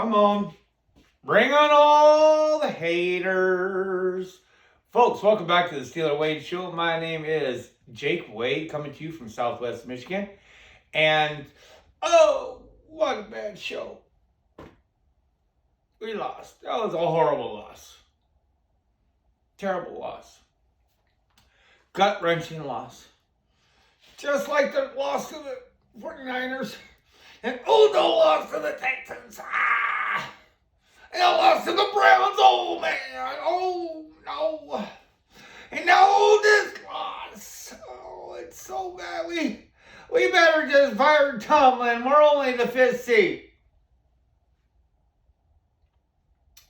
Come on. Bring on all the haters. Folks, welcome back to the SteelerWadeShow. My name is Jake Wade, coming to you from Southwest Michigan. And, oh, what a bad show. We lost. That was a horrible loss. Terrible loss. Gut-wrenching loss. Just like the loss to the 49ers. And Udo lost to the Titans. And I lost to the Browns. Oh, man. Oh, no. And now this loss. Oh, it's so bad. We better just fire Tomlin. We're only the 5th seed.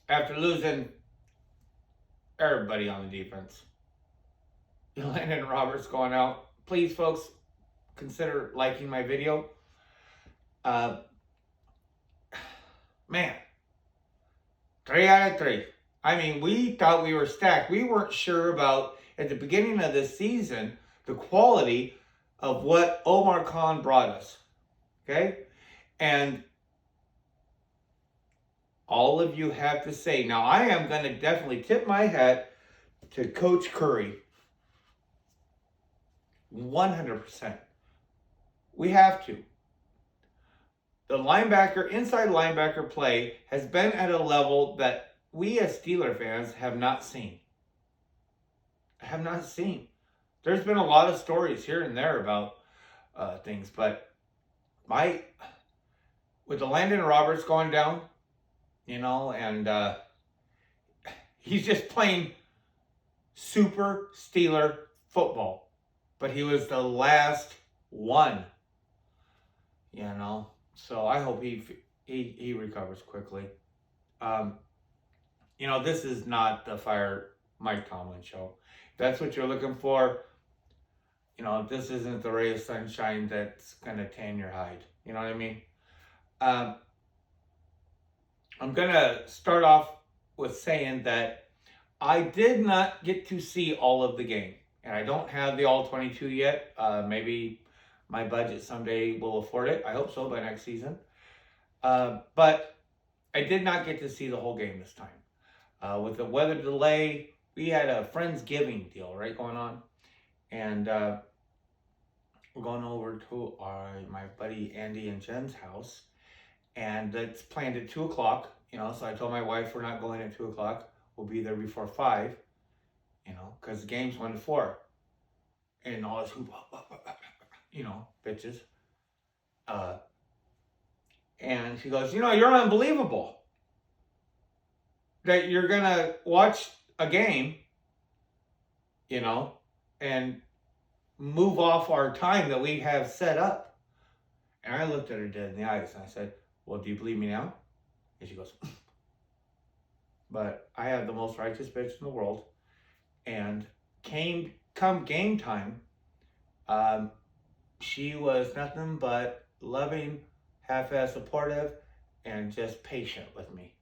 After losing everybody on the defense. Landon Roberts going out. Please, folks, consider liking my video. Man, 3 out of 3. I mean, we thought we were stacked. We weren't sure about, at the beginning of this season, the quality of what Omar Khan brought us. Okay? And all of you have to say, now I am going to definitely tip my hat to Coach Curry. 100%. We have to. The inside linebacker play has been at a level that we as Steeler fans have not seen. There's been a lot of stories here and there about things, but with the Landon Roberts going down, and he's just playing super Steeler football, but he was the last one, So I hope he recovers quickly. This is not the Fire Mike Tomlin show. If that's what you're looking for, this isn't the ray of sunshine that's going to tan your hide. You know what I mean? I'm going to start off with saying that I did not get to see all of the game. And I don't have the all 22 yet. Maybe my budget someday will afford it. I hope so by next season. But I did not get to see the whole game this time. With the weather delay, we had a Friendsgiving deal, right, going on. And we're going over to my buddy Andy and Jen's house. And it's planned at 2 o'clock, So I told my wife we're not going at 2 o'clock. We'll be there before 5, because the game's 1 to 4. And all this hoop, bitches. And she goes, you're unbelievable that you're going to watch a game, and move off our time that we have set up. And I looked at her dead in the eyes and I said, well, do you believe me now? And she goes, but I have the most righteous bitch in the world. And come game time, she was nothing but loving, half-ass supportive, and just patient with me.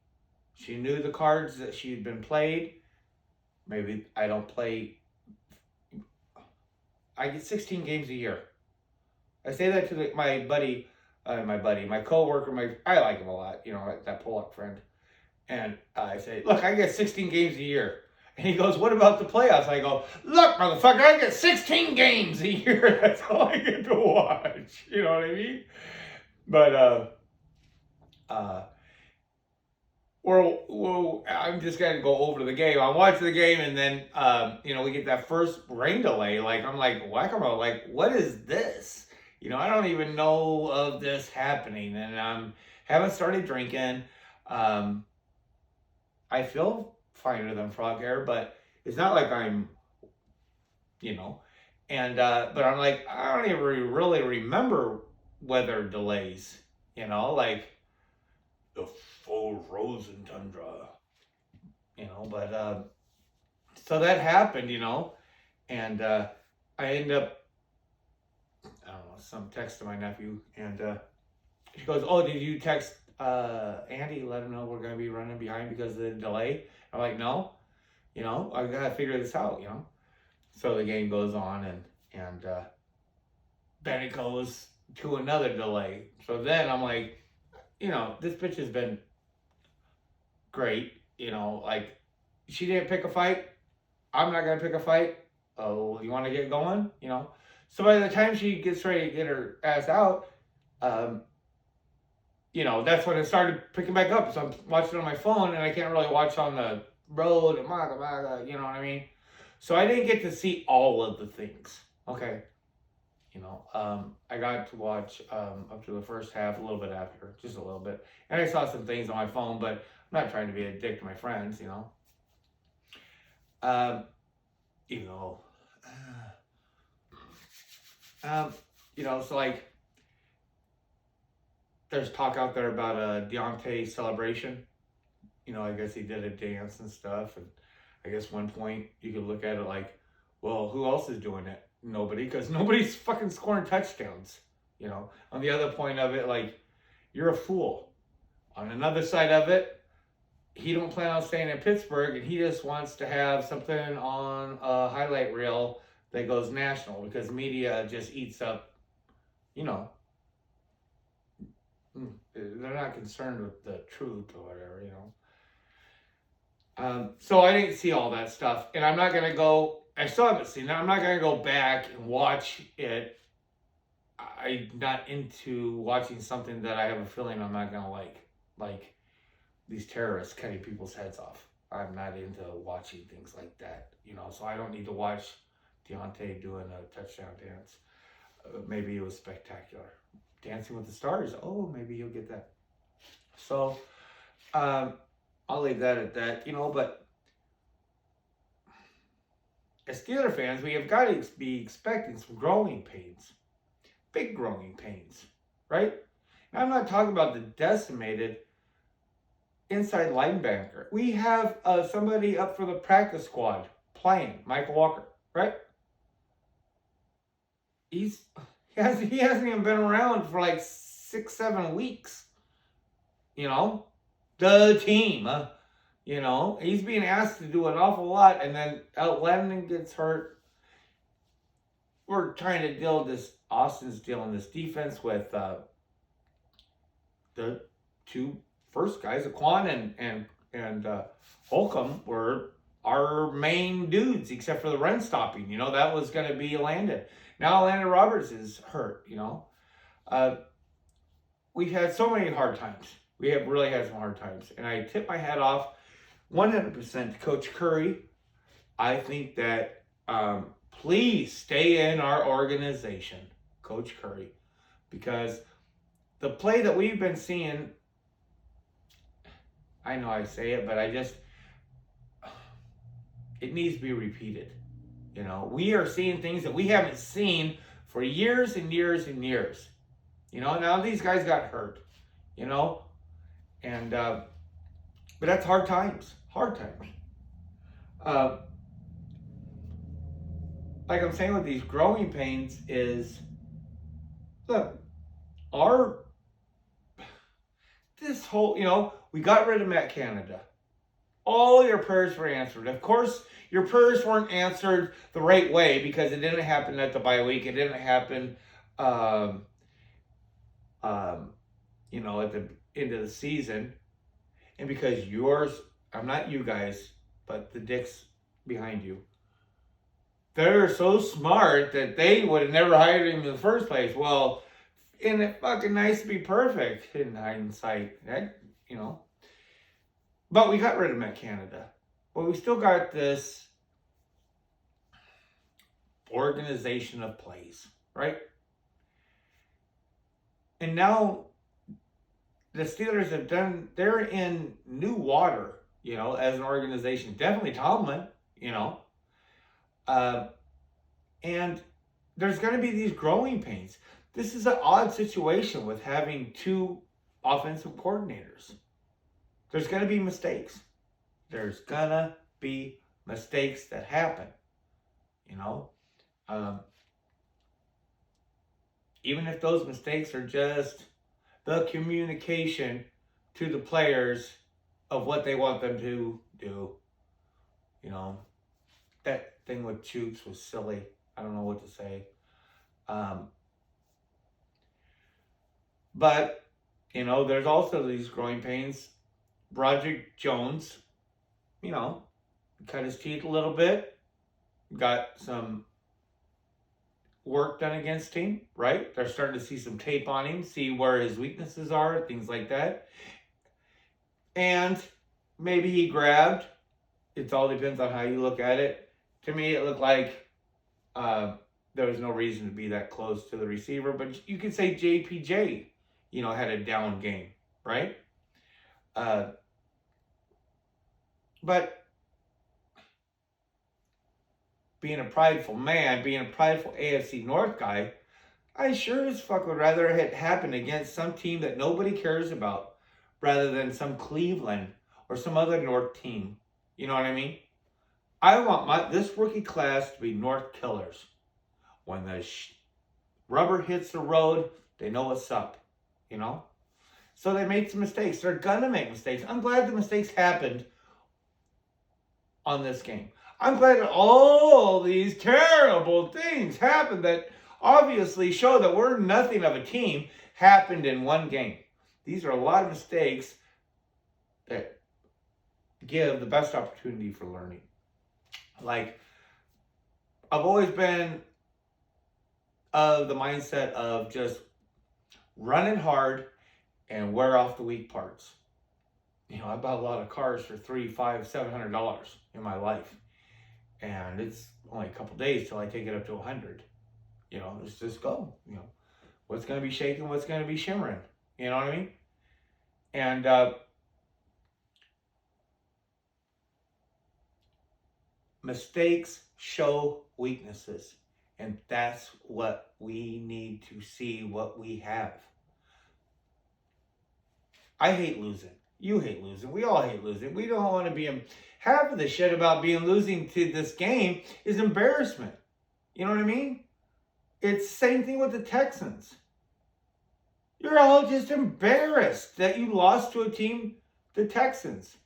She knew the cards that she'd been played. Maybe I don't play. I get 16 games a year. I say that to my coworker. I like him a lot. That pull-up friend. And I say, look, I get 16 games a year. And he goes, what about the playoffs? I go, look, motherfucker, I get 16 games a year. That's all I get to watch. You know what I mean? But I'm just going to go over to the game. I'm watching the game, and then, we get that first rain delay. I'm like, whack-a-mole, what is this? I don't even know of this happening. And haven't started drinking. I feel finer than frog hair, but it's not like I'm, but I'm like, I don't even really remember weather delays, like the full frozen tundra, but, so that happened, and, I end up, I don't know, some text to my nephew, and, she goes, oh, did you text, Andy, let him know we're going to be running behind because of the delay? I'm like, no, I got to figure this out, So the game goes on, and then it goes to another delay. So then I'm like, this bitch has been great. Like, she didn't pick a fight. I'm not going to pick a fight. Oh, you want to get going? So by the time she gets ready to get her ass out, um, that's when it started picking back up. So I'm watching on my phone, and I can't really watch on the road and you know what I mean? So I didn't get to see all of the things. Okay. I got to watch up to the first half, a little bit after, just a little bit. And I saw some things on my phone, but I'm not trying to be a dick to my friends, Even though, so like, there's talk out there about a Deontay celebration. I guess he did a dance and stuff. And I guess one point you could look at it like, well, who else is doing it? Nobody, because nobody's fucking scoring touchdowns. On the other point of it, like, you're a fool. On another side of it, he don't plan on staying in Pittsburgh, and he just wants to have something on a highlight reel that goes national, because media just eats up, they're not concerned with the truth or whatever, So I didn't see all that stuff, and I'm not going to go, I still haven't seen it, I'm not going to go back and watch it. I'm not into watching something that I have a feeling I'm not going to like these terrorists cutting people's heads off. I'm not into watching things like that, so I don't need to watch Deontay doing a touchdown dance. Maybe it was spectacular. Dancing with the Stars, oh, maybe you'll get that. So, I'll leave that at that, but as Steeler fans, we have got to be expecting some growing pains. Big growing pains, right? Now, I'm not talking about the decimated inside linebacker. We have somebody up for the practice squad playing, Michael Walker, right? He hasn't even been around for like 6-7 weeks. The team, he's being asked to do an awful lot, and then Lennon gets hurt. We're trying to deal this. Austin's dealing this defense with the two first guys, Aquan and Holcomb, were our main dudes, except for the run stopping. That was going to be Landon. Now Landon Roberts is hurt. We've had so many hard times. We have really had some hard times, and I tip my hat off 100% to Coach Curry. I think that please stay in our organization, Coach Curry, because the play that we've been seeing, I know I say it, but it needs to be repeated. We are seeing things that we haven't seen for years and years and years. Now these guys got hurt, and but that's hard times. Like I'm saying with these growing pains is, look, this whole, we got rid of Matt Canada. All your prayers were answered. Of course, your prayers weren't answered the right way because it didn't happen at the bye week. It didn't happen, at the end of the season. And because I'm not you guys, but the dicks behind you, they're so smart that they would have never hired him in the first place. Well, isn't it fucking nice to be perfect in hindsight? But we got rid of Matt Canada. But we still got this organization of plays, right? And now the Steelers they're in new water, as an organization. Definitely Tomlin, and there's going to be these growing pains. This is an odd situation with having two offensive coordinators. There's going to be mistakes. There's going to be mistakes that happen, even if those mistakes are just the communication to the players of what they want them to do. That thing with Chooks was silly. I don't know what to say. But, there's also these growing pains Broderick Jones, cut his teeth a little bit, got some work done against him, right? They're starting to see some tape on him, see where his weaknesses are, things like that. And maybe he grabbed. It all depends on how you look at it. To me, it looked like there was no reason to be that close to the receiver. But you could say JPJ, had a down game, right? But being a prideful man, being a prideful AFC North guy, I sure as fuck would rather it happen against some team that nobody cares about rather than some Cleveland or some other North team. You know what I mean? I want this rookie class to be North killers. When the rubber hits the road, they know what's up, So they made some mistakes. They're going to make mistakes. I'm glad the mistakes happened on this game. I'm glad that all these terrible things happened that obviously show that we're nothing of a team happened in one game. These are a lot of mistakes that give the best opportunity for learning. Like, I've always been of the mindset of just running hard and wear off the weak parts. I bought a lot of cars for $300, $500, $700 in my life. And it's only a couple days till I take it up to 100. Let's just go. What's going to be shaking, what's going to be shimmering. You know what I mean? And mistakes show weaknesses. And that's what we need to see, what we have. I hate losing. You hate losing. We all hate losing. We don't want to be... Half of the shit about losing to this game is embarrassment. You know what I mean? It's the same thing with the Texans. You're all just embarrassed that you lost to a team, the Texans,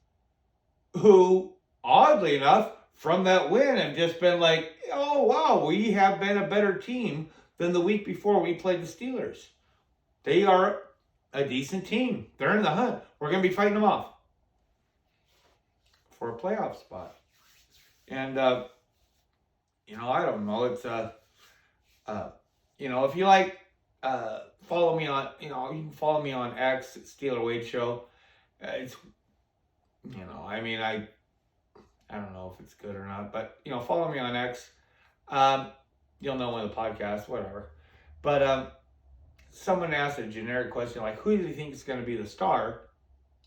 who, oddly enough, from that win have just been like, oh, wow, we have been a better team than the week before we played the Steelers. They are a decent team. They're in the hunt. We're going to be fighting them off for a playoff spot. And, I don't know. It's, if you like, follow me on, you can follow me on X, SteelerWadeShow. It's, I don't know if it's good or not, but, follow me on X. You'll know when the podcast, whatever. But someone asked a generic question like, who do you think is going to be the star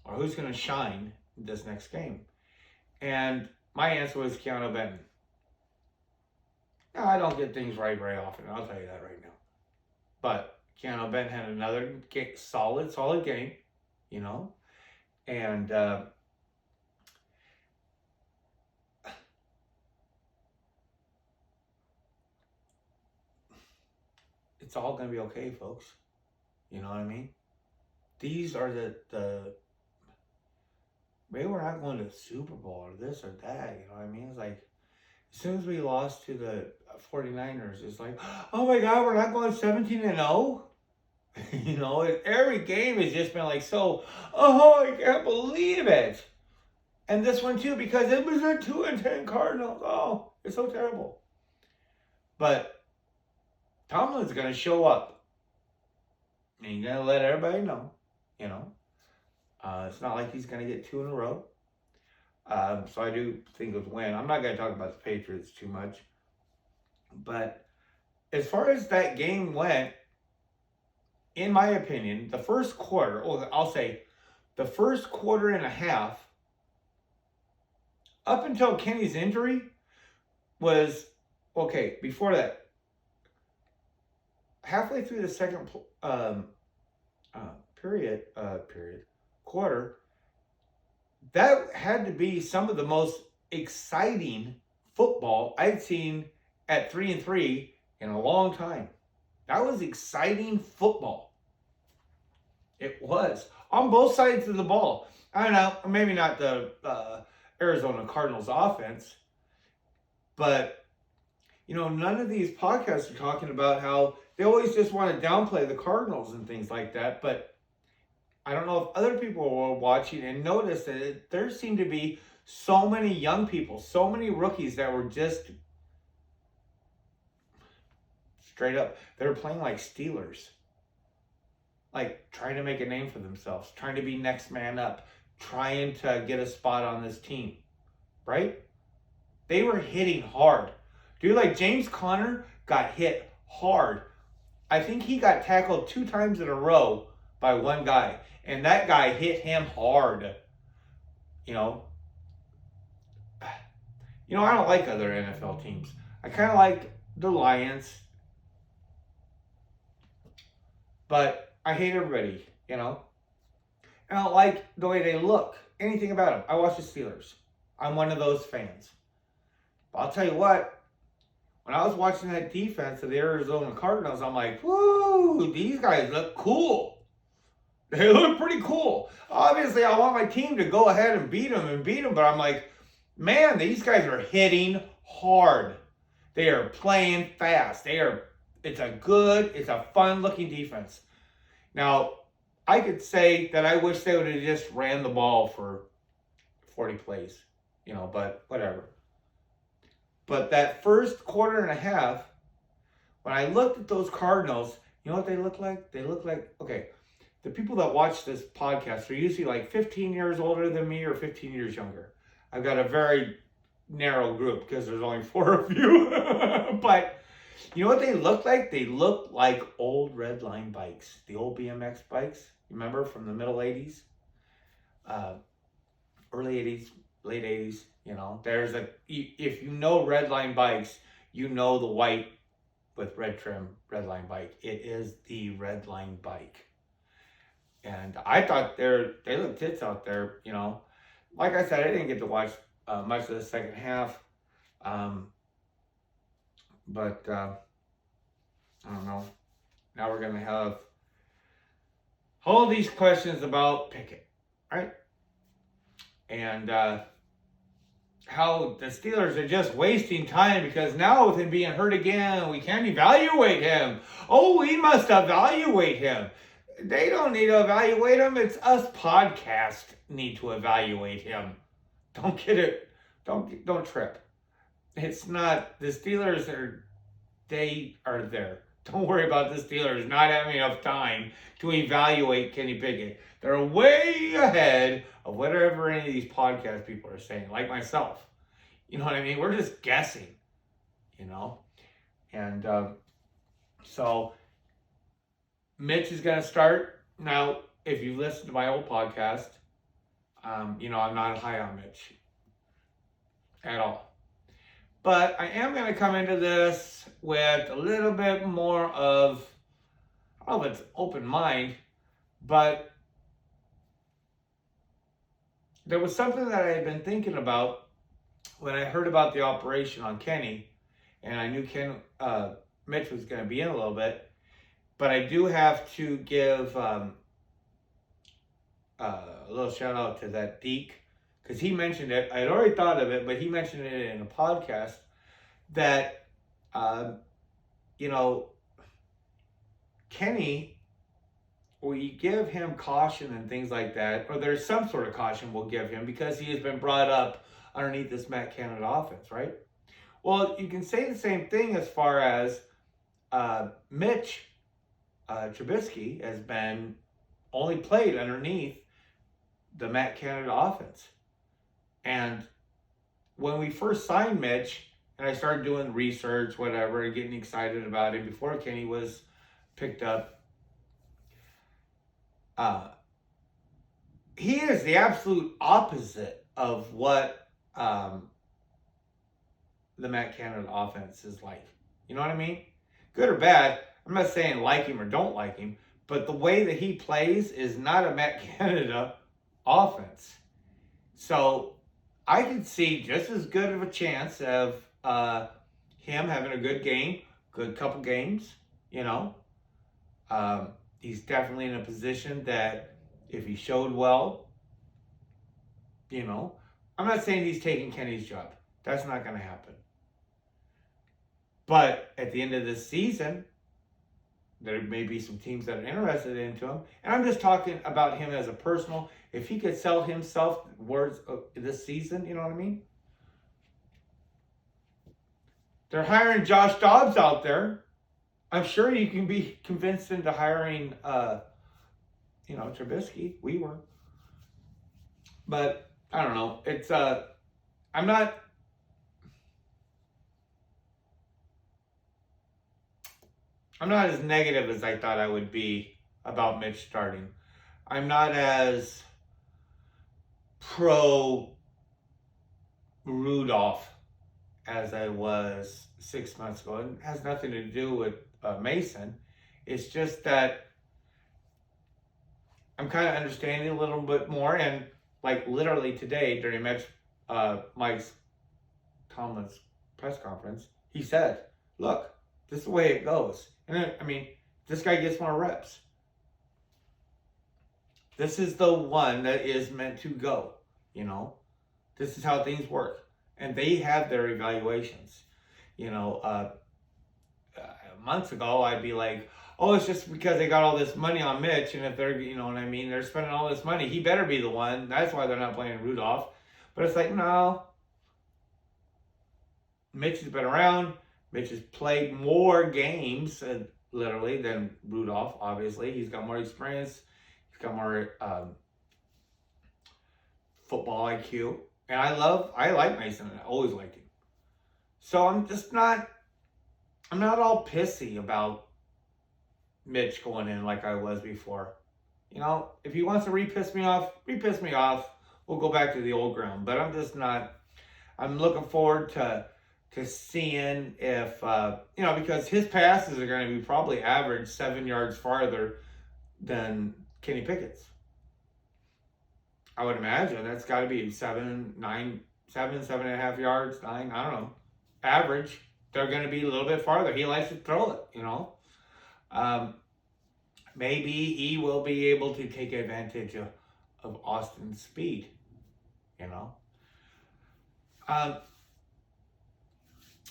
or who's going to shine this next game? And my answer was Keanu Benton. Now, I don't get things right very often. I'll tell you that right now. But Keanu Benton had another solid game, and it's all going to be okay, folks. You know what I mean? These are the maybe we're not going to the Super Bowl or this or that, you know what I mean? It's like, as soon as we lost to the 49ers, it's like, oh my God, we're not going 17-0? Every game has just been like, I can't believe it. And this one too, because it was a 2-10 Cardinals. Oh, it's so terrible. But Tomlin's going to show up. And he's going to let everybody know, It's not like he's going to get 2 in a row. So I do think it was a win. I'm not going to talk about the Patriots too much. But as far as that game went, in my opinion, the first quarter, I'll say the first quarter and a half, up until Kenny's injury, was, okay, before that, halfway through the second quarter, that had to be some of the most exciting football I'd seen at 3-3 in a long time. That was exciting football. It was. On both sides of the ball. I don't know, maybe not the Arizona Cardinals offense, but, none of these podcasts are talking about how they always just want to downplay the Cardinals and things like that, but I don't know if other people were watching and noticed that there seemed to be so many young people, so many rookies that were just straight up, they were playing like Steelers. Like trying to make a name for themselves, trying to be next man up, trying to get a spot on this team, right? They were hitting hard. Dude, like James Conner got hit hard. I think he got tackled 2 times in a row by one guy, and that guy hit him hard. You know, I don't like other NFL teams. I kind of like the Lions, but I hate everybody, I don't like the way they look, anything about them. I watch the Steelers. I'm one of those fans. But I'll tell you what, when I was watching that defense of the Arizona Cardinals, I'm like, whoo, these guys look cool. They look pretty cool. Obviously, I want my team to go ahead and beat them, but I'm like, man, these guys are hitting hard. They are playing fast. It's a fun-looking defense. Now, I could say that I wish they would have just ran the ball for 40 plays, but whatever. But that first quarter and a half, when I looked at those Cardinals, you know what they look like? They look like, okay, the people that watch this podcast are usually like 15 years older than me or 15 years younger. I've got a very narrow group because there's only 4 of you. But you know what they look like? They look like old red line bikes, the old BMX bikes. Remember from the middle 80s, early 80s, late 80s. If you know red line bikes, you know the white with red trim red line bike. It is the red line bike. And I thought they look tits out there, Like I said, I didn't get to watch much of the second half. But I don't know. Now we're going to have all these questions about Pickett, right? And how the Steelers are just wasting time because now with him being hurt again, we can't evaluate him. Oh, we must evaluate him. They don't need to evaluate him. It's us podcast need to evaluate him. Don't get it. Don't trip. It's not the Steelers they are there. Don't worry about the Steelers not having enough time to evaluate Kenny Pickett. They're way ahead of whatever any of these podcast people are saying, like myself. You know what I mean? We're just guessing, And so Mitch is going to start. Now, if you listen to my old podcast, I'm not high on Mitch at all. But I am going to come into this with a little bit more of, I don't know if it's open mind, but there was something that I had been thinking about when I heard about the operation on Kenny, and I knew Mitch was going to be in a little bit, but I do have to give a little shout out to that Deke, because he mentioned it. I had already thought of it, but he mentioned it in a podcast that, Kenny, we give him caution and things like that, or there's some sort of caution we'll give him because he has been brought up underneath this Matt Canada offense, right? Well, you can say the same thing as far as Mitch Trubisky has been only played underneath the Matt Canada offense. And when we first signed Mitch, and I started doing research, whatever, and getting excited about him before Kenny was picked up, he is the absolute opposite of what the Matt Canada offense is like. You know what I mean? Good or bad. I'm not saying like him or don't like him, but the way that he plays is not a Matt Canada offense. So I could see just as good of a chance of him having a good game, good couple games, He's definitely in a position that if he showed well, I'm not saying he's taking Kenny's job. That's not going to happen. But at the end of this season, there may be some teams that are interested into him. And I'm just talking about him as a personal. If he could sell himself words this season, you know what I mean? They're hiring Josh Dobbs out there. I'm sure you can be convinced into hiring, Trubisky. We were. But, I don't know. It's, I'm not as negative as I thought I would be about Mitch starting. I'm not as pro Rudolph as I was 6 months ago. It has nothing to do with Mason. It's just that I'm kind of understanding a little bit more. And like literally today during Mike Tomlin's press conference, he said, look, this is the way it goes. And this guy gets more reps. This is the one that is meant to go, This is how things work. And they have their evaluations. Months ago, I'd be like, oh, it's just because they got all this money on Mitch. And if they're, they're spending all this money, he better be the one. That's why they're not playing Rudolph. But it's like, no. Mitch has been around. Mitch has played more games, literally, than Rudolph, obviously. He's got more experience. He's got more football IQ. And I like Mason. I always liked him. So I'm not all pissy about Mitch going in like I was before. If he wants to re-piss me off. We'll go back to the old ground. But I'm looking forward to seeing if, because his passes are going to be probably average 7 yards farther than Kenny Pickett's. I would imagine that's got to be 7.5 yards, 9, I don't know. Average. They're going to be a little bit farther. He likes to throw it, Maybe he will be able to take advantage of Austin's speed,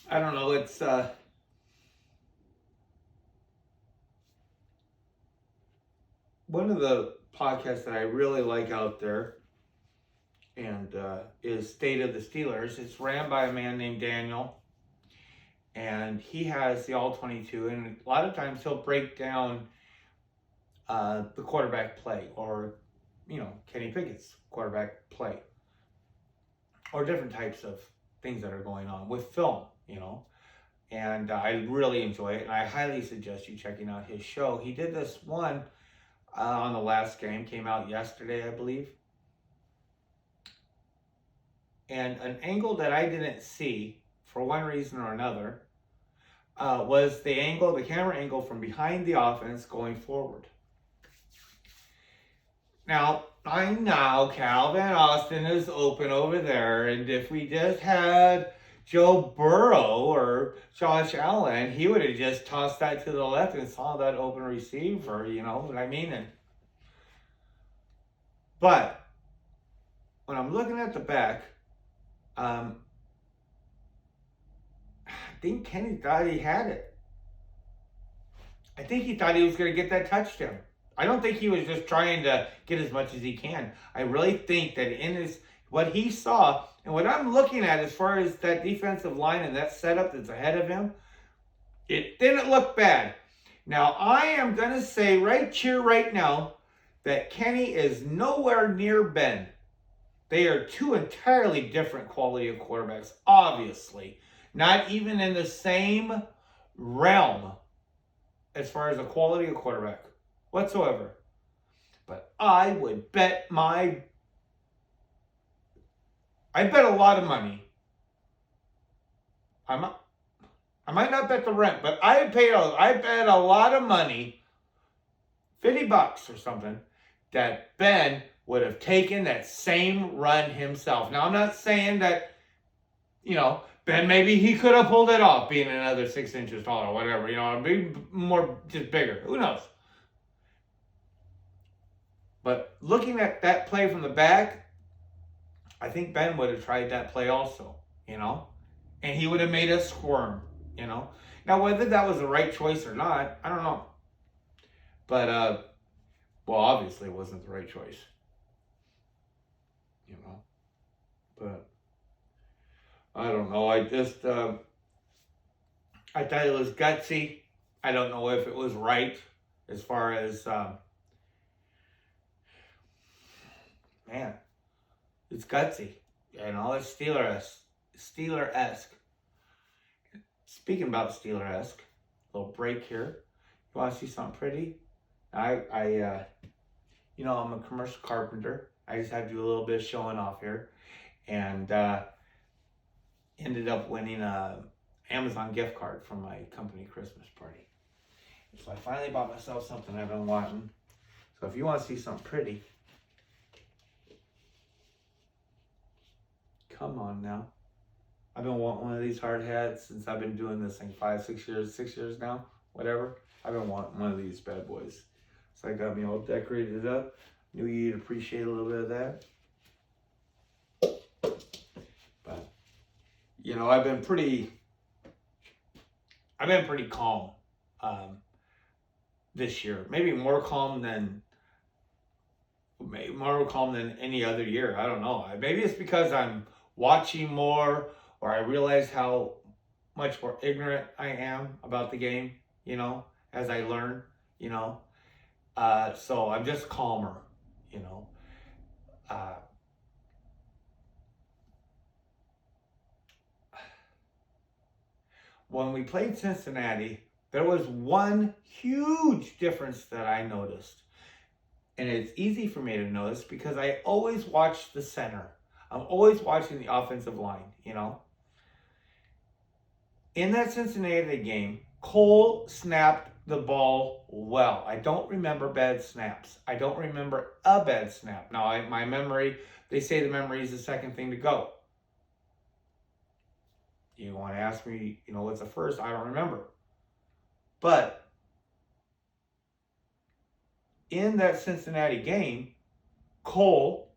I don't know. It's one of the podcasts that I really like out there, and is State of the Steelers. It's ran by a man named Daniel, and he has the All-22, and a lot of times he'll break down the quarterback play, or Kenny Pickett's quarterback play, or different types of things that are going on with film. And I really enjoy it, and I highly suggest you checking out his show. He did this one on the last game, came out yesterday, I believe. And an angle that I didn't see, for one reason or another, was the camera angle from behind the offense going forward. Now, I know Calvin Austin is open over there, and if we just had Joe Burrow or Josh Allen, he would have just tossed that to the left and saw that open receiver, you know what I mean? But when I'm looking at the back, I think Kenny thought he had it. I think he thought he was going to get that touchdown. I don't think he was just trying to get as much as he can. I really think that in what he saw, and what I'm looking at as far as that defensive line and that setup that's ahead of him, it didn't look bad. Now, I am going to say right here, right now, that Kenny is nowhere near Ben. They are two entirely different quality of quarterbacks, obviously. Not even in the same realm as far as the quality of quarterback whatsoever. But I would bet I bet a lot of money. I might not bet the rent, but I bet a lot of money, $50 or something, that Ben would have taken that same run himself. Now, I'm not saying that, Ben, maybe he could have pulled it off being another 6 inches taller or whatever, maybe more, just bigger. Who knows? But looking at that play from the back, I think Ben would have tried that play also, and he would have made us squirm, Now, whether that was the right choice or not, I don't know. But, well, obviously it wasn't the right choice. You know? But, I don't know. I thought it was gutsy. I don't know if it was right as far as, man, it's gutsy. You know, it's Steeler-esque. Speaking about Steeler-esque, little break here. You want to see something pretty? You know, I'm a commercial carpenter. I just had to do a little bit of showing off here. And ended up winning a Amazon gift card from my company Christmas party. So I finally bought myself something I've been wanting. So if you want to see something pretty, come on now. I've been wanting one of these hard hats since I've been doing this thing 6 years now, whatever. I've been wanting one of these bad boys. So I got me all decorated up. Knew you'd appreciate a little bit of that. But, you know, I've been pretty calm this year. Maybe more calm than any other year. I don't know. Maybe it's because I'm watching more, or I realize how much more ignorant I am about the game, you know, as I learn, you know. So I'm just calmer, you know. When we played Cincinnati, there was one huge difference that I noticed. And it's easy for me to notice because I always watch the center. I'm always watching the offensive line, you know. In that Cincinnati game, Cole snapped the ball well. I don't remember bad snaps. I don't remember a bad snap. Now, my memory, they say the memory is the second thing to go. You want to ask me, you know, what's the first? I don't remember. But in that Cincinnati game, Cole,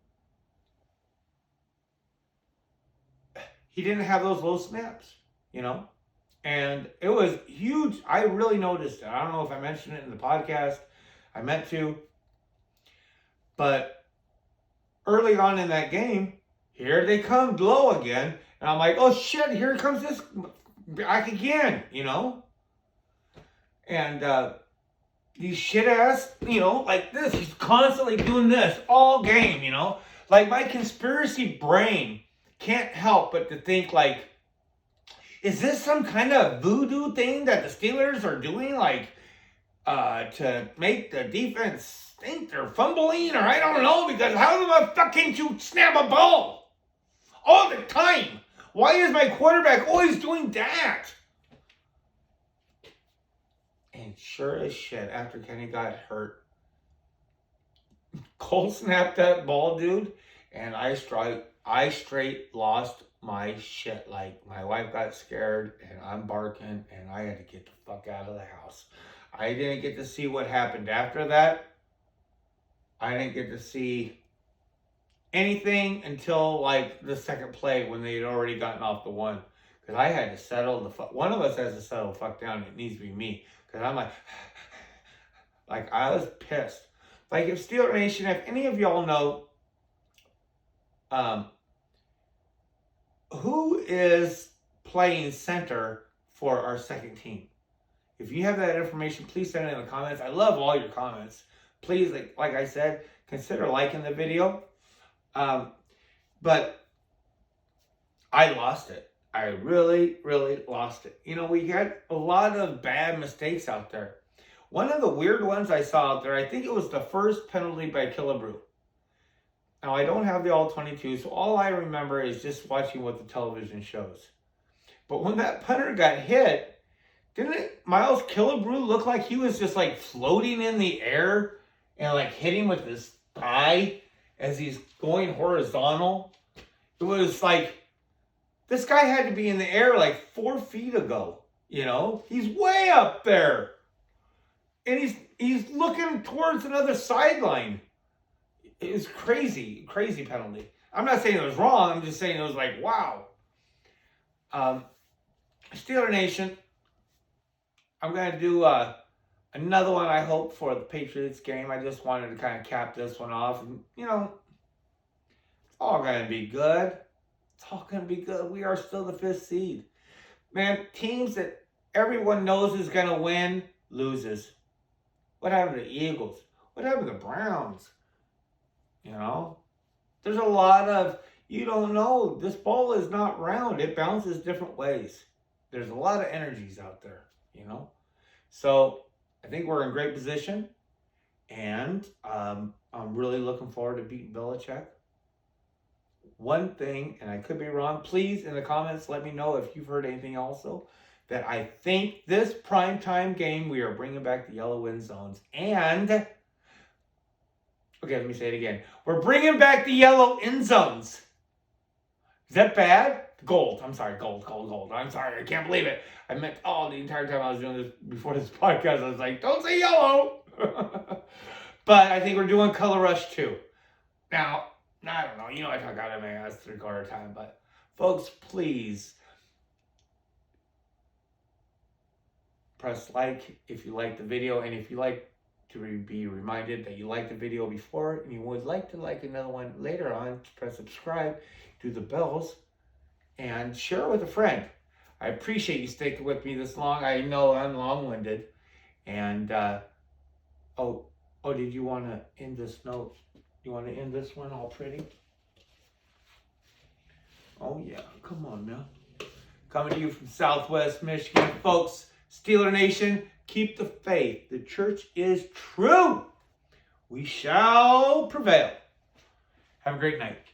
he didn't have those low snaps, you know? And it was huge. I really noticed it. I don't know if I mentioned it in the podcast. I meant to. But early on in that game, here they come low again. And I'm like, oh shit, here comes this back again, you know? And these shit ass, you know, like this, he's constantly doing this all game, you know? Like my conspiracy brain can't help but to think like, is this some kind of voodoo thing that the Steelers are doing, like, to make the defense think they're fumbling, or I don't know, because how the fuck can't you snap a ball all the time? Why is my quarterback always doing that? And sure as shit, after Kenny got hurt, Cole snapped that ball, dude, and I straight lost my shit. Like, my wife got scared, and I'm barking, and I had to get the fuck out of the house. I didn't get to see what happened after that. I didn't get to see anything until, like, the second play when they had already gotten off the one. Because I had to settle the fuck. One of us has to settle the fuck down. It needs to be me. Because I'm like, I was pissed. Like, if Steeler Nation, if any of y'all know, who is playing center for our second team? If you have that information, please send it in the comments. I love all your comments. Please, like I said, consider liking the video. But I lost it. I really, really lost it. You know, we had a lot of bad mistakes out there. One of the weird ones I saw out there, I think it was the first penalty by Killebrew. Now, I don't have the all-22, so all I remember is just watching what the television shows. But when that punter got hit, didn't Miles Killebrew look like he was just like floating in the air and like hitting with his thigh as he's going horizontal? It was like, this guy had to be in the air like 4 feet ago, you know? He's way up there. And he's looking towards another sideline. It was crazy penalty. I'm not saying it was wrong. I'm just saying it was like, wow. Steeler Nation, I'm going to do a Another one I hope for the Patriots game. I just wanted to kind of cap this one off. And, it's all going to be good. It's all going to be good. We are still the 5th seed. Man, teams that everyone knows is going to win, loses. What happened to the Eagles? What happened to the Browns? There's a lot of, you don't know. This ball is not round. It bounces different ways. There's a lot of energies out there, So I think we're in great position. And I'm really looking forward to beating Belichick. One thing, and I could be wrong, please in the comments let me know if you've heard anything also, that I think this primetime game we are bringing back the yellow end zones. And, okay, let me say it again. We're bringing back the yellow end zones. Is that bad? Gold. I'm sorry, gold. I'm sorry, I can't believe it. I meant, the entire time I was doing this, before this podcast, I was like, don't say yellow. But I think we're doing Color Rush too. Now, I don't know. I talk out of my ass 3/4 time. But, folks, please press like if you like the video. And if you like to be reminded that you liked the video before and you would like to like another one later on, press subscribe, do the bells, and share it with a friend. I appreciate you sticking with me this long. I know I'm long-winded. And, did you want to end this note? You want to end this one all pretty? Oh, yeah. Come on now. Coming to you from Southwest Michigan. Folks, Steeler Nation, keep the faith. The church is true. We shall prevail. Have a great night.